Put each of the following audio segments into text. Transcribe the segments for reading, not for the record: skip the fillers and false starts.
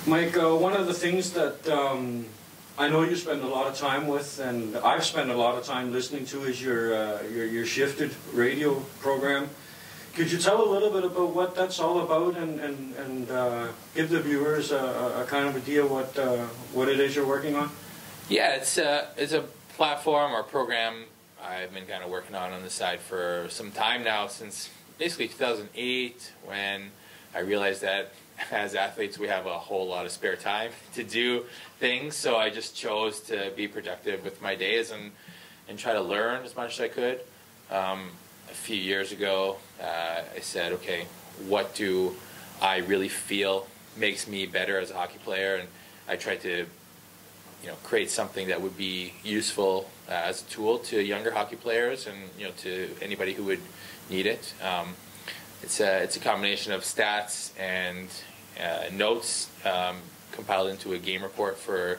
Mike, one of the things that I know you spend a lot of time with, and I've spent a lot of time listening to, is your Shifted radio program. Could you tell a little bit about what that's all about, and give the viewers a kind of idea what it is you're working on? Yeah, it's a platform or program I've been kind of working on the side for some time now, since basically 2008, when I realized that as athletes we have a whole lot of spare time to do things. So I just chose to be productive with my days and try to learn as much as I could. A few years ago, I said, okay, what do I really feel makes me better as a hockey player? And I tried to create something that would be useful as a tool to younger hockey players and to anybody who would need it. It's a combination of stats and notes compiled into a game report for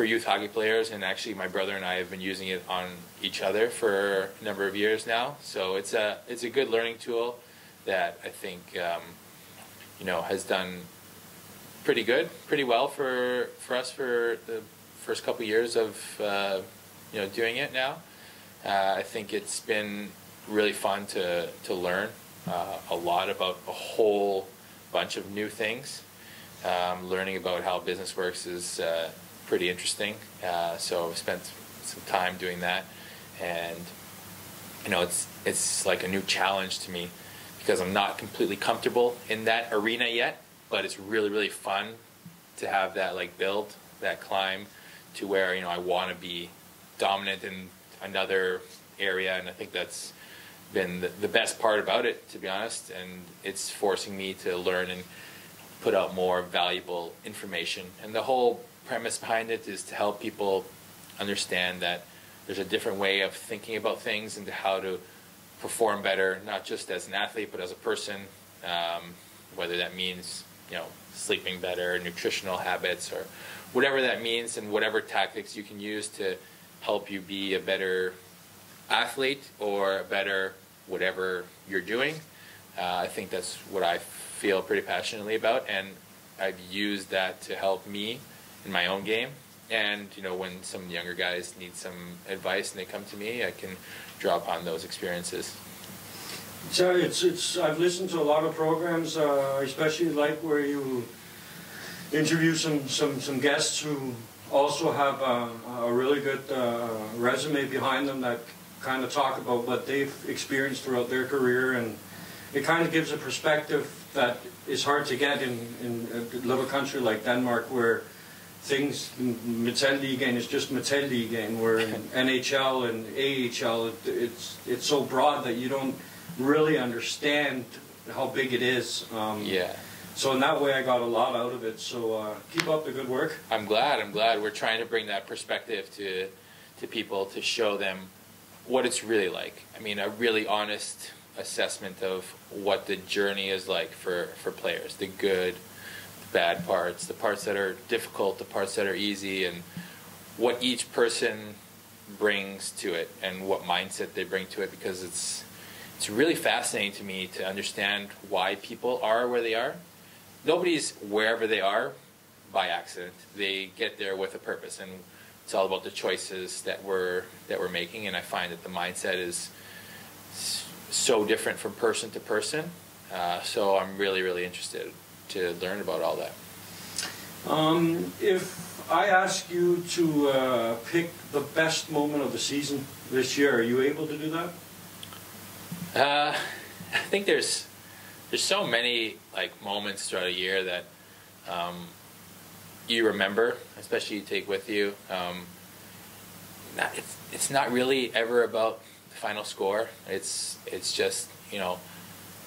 youth hockey players, and actually my brother and I have been using it on each other for a number of years now. So it's a good learning tool that I think has done pretty well for us for the first couple years of doing it now. I think it's been really fun to learn a lot about a whole bunch of new things. Learning about how business works is pretty interesting. So I've spent some time doing that, and it's like a new challenge to me because I'm not completely comfortable in that arena yet, but it's really fun to have that build, that climb to where I want to be dominant in another area, and I think that's been the best part about it, to be honest. And it's forcing me to learn and put out more valuable information. And the whole premise behind it is to help people understand that there's a different way of thinking about things and how to perform better, not just as an athlete, but as a person, whether that means sleeping better, nutritional habits, or whatever that means, and whatever tactics you can use to help you be a better athlete or a better whatever you're doing. I think that's what I feel pretty passionately about, and I've used that to help me in my own game. And when some younger guys need some advice and they come to me, I can draw upon those experiences. So I've listened to a lot of programs, especially like where you interview some guests who also have a really good resume behind them that kind of talk about what they've experienced throughout their career, and it kind of gives a perspective that is hard to get in a little country like Denmark, where things Metalligaen is just Metalligaen, where in NHL and AHL it's so broad that you don't really understand how big it is. Yeah. So in that way I got a lot out of it. So keep up the good work. I'm glad. We're trying to bring that perspective to people, to show them what it's really like. I mean, a really honest assessment of what the journey is like for players. The good, the bad parts, the parts that are difficult, the parts that are easy, and what each person brings to it and what mindset they bring to it, because it's really fascinating to me to understand why people are where they are. Nobody's wherever they are by accident. They get there with a purpose, and it's all about the choices that we're making. And I find that the mindset is so different from person to person. So I'm really interested to learn about all that. If I ask you to pick the best moment of the season this year, are you able to do that? I think there's so many moments throughout a year that you remember, especially you take with you. It's not really ever about the final score. It's just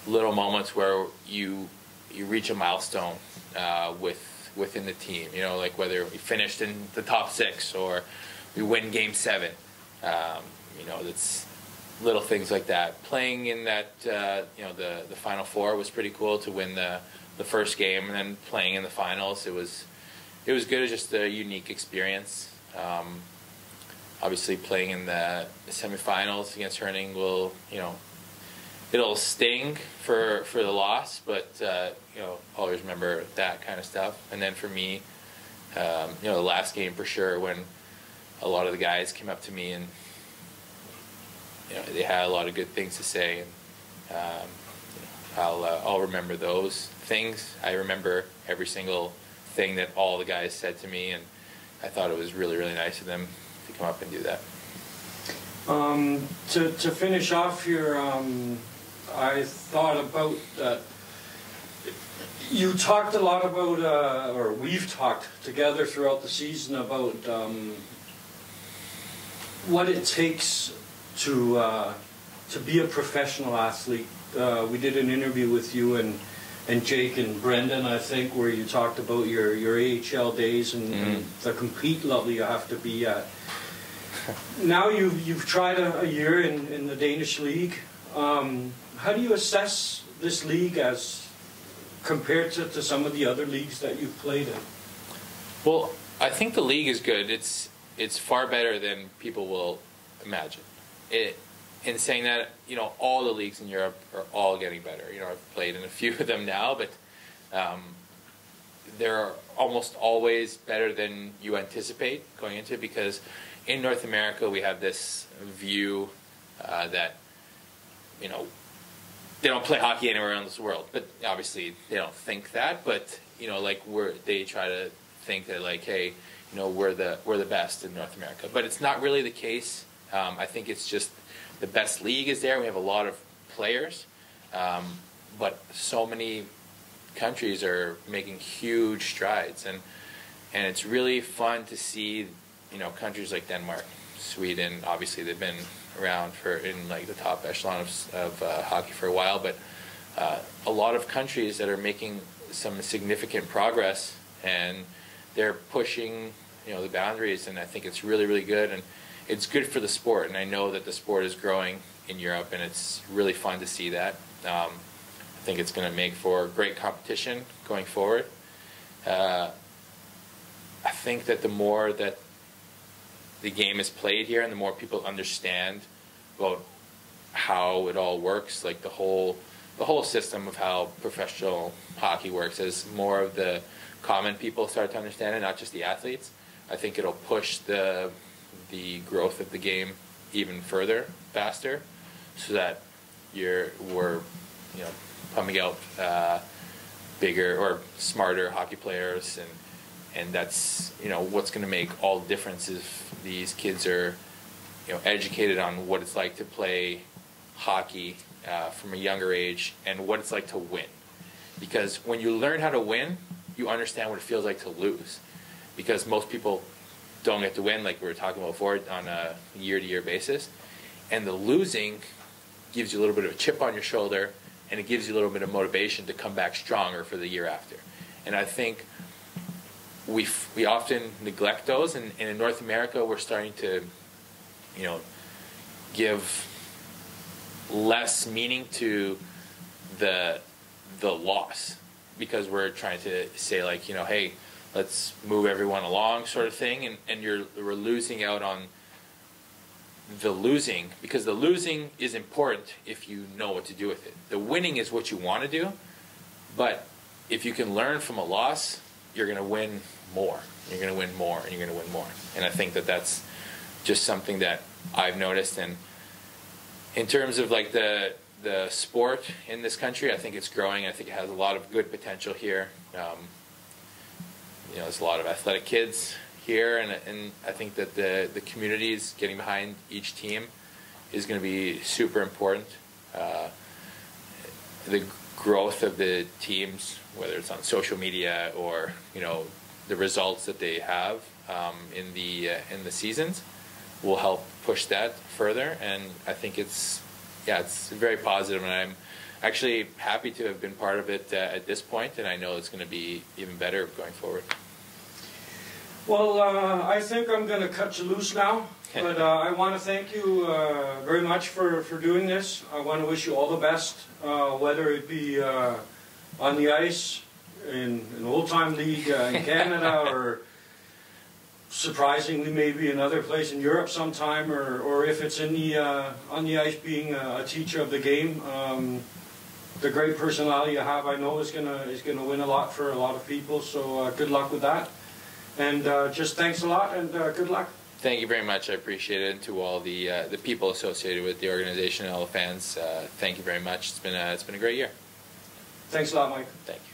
little moments where you reach a milestone within the team. Like whether we finished in the top 6 or we win Game 7. That's little things like that. Playing in that, the Final Four was pretty cool to win the first game, and then playing in the finals, it was good. It was just a unique experience. Obviously, playing in the semifinals against Herning will, it'll sting for the loss, but you know, always remember that kind of stuff. And then for me, you know, the last game for sure, when a lot of the guys came up to me and you know, they had a lot of good things to say, and you know, I'll remember those things. I remember every single thing that all the guys said to me, and I thought it was really, really nice of them to come up and do that. To finish off here, I thought about you talked a lot about, or we've talked together throughout the season about what it takes to be a professional athlete. We did an interview with you and Jake and Brendan, I think, where you talked about your AHL days and the complete level you have to be at. Now you've tried a year in the Danish league. How do you assess this league as compared to some of the other leagues that you've played in? Well, I think the league is good. It's far better than people will imagine. In saying that, you know, all the leagues in Europe are all getting better. You know, I've played in a few of them now, but they're almost always better than you anticipate going into it, because in North America we have this view that, you know, they don't play hockey anywhere else in the world. But obviously they don't think that, but you know, like they try to think that, like, hey, you know, we're the best in North America. But it's not really the case. I think it's just the best league is there. We have a lot of players, but so many countries are making huge strides, and it's really fun to see, you know, countries like Denmark, Sweden. Obviously, they've been around in like the top echelon of hockey for a while, but a lot of countries that are making some significant progress, and they're pushing, you know, the boundaries, and I think it's really, really good, and it's good for the sport. And I know that the sport is growing in Europe, and it's really fun to see that. I think it's going to make for great competition going forward. I think that the more that the game is played here, and the more people understand about how it all works, like the whole system of how professional hockey works, as more of the common people start to understand it, not just the athletes, I think it'll push the growth of the game even further, faster, so that we're you know, pumping out bigger or smarter hockey players, and that's, you know, what's going to make all the difference if these kids are, you know, educated on what it's like to play hockey from a younger age, and what it's like to win. Because when you learn how to win, you understand what it feels like to lose. Because most people don't get to win, like we were talking about before, on a year-to-year basis. And the losing gives you a little bit of a chip on your shoulder, and it gives you a little bit of motivation to come back stronger for the year after. And I think we often neglect those, and in North America we're starting to, you know, give less meaning to the loss, because we're trying to say, like, you know, hey, let's move everyone along, sort of thing, and we're losing out on the losing, because the losing is important if you know what to do with it. The winning is what you want to do, but if you can learn from a loss, you're going to win more. You're going to win more, and you're going to win more. And I think that that's just something that I've noticed. And in terms of like the sport in this country, I think it's growing. I think it has a lot of good potential here. You know, there's a lot of athletic kids here, and I think that the communities getting behind each team is going to be super important. The growth of the teams, whether it's on social media or, you know, the results that they have in the seasons, will help push that further. And I think it's very positive, and I'm actually happy to have been part of it at this point, and I know it's going to be even better going forward. Well, I think I'm going to cut you loose now, but I want to thank you very much for doing this. I want to wish you all the best, whether it be on the ice, in an old-time league in Canada, or surprisingly maybe another place in Europe sometime, or if it's in the on the ice being a teacher of the game. The great personality you have, I know, is gonna win a lot for a lot of people. So good luck with that, and just thanks a lot, and good luck. Thank you very much. I appreciate it. And to all the people associated with the organization and all the fans, thank you very much. It's been a great year. Thanks a lot, Mike. Thank you.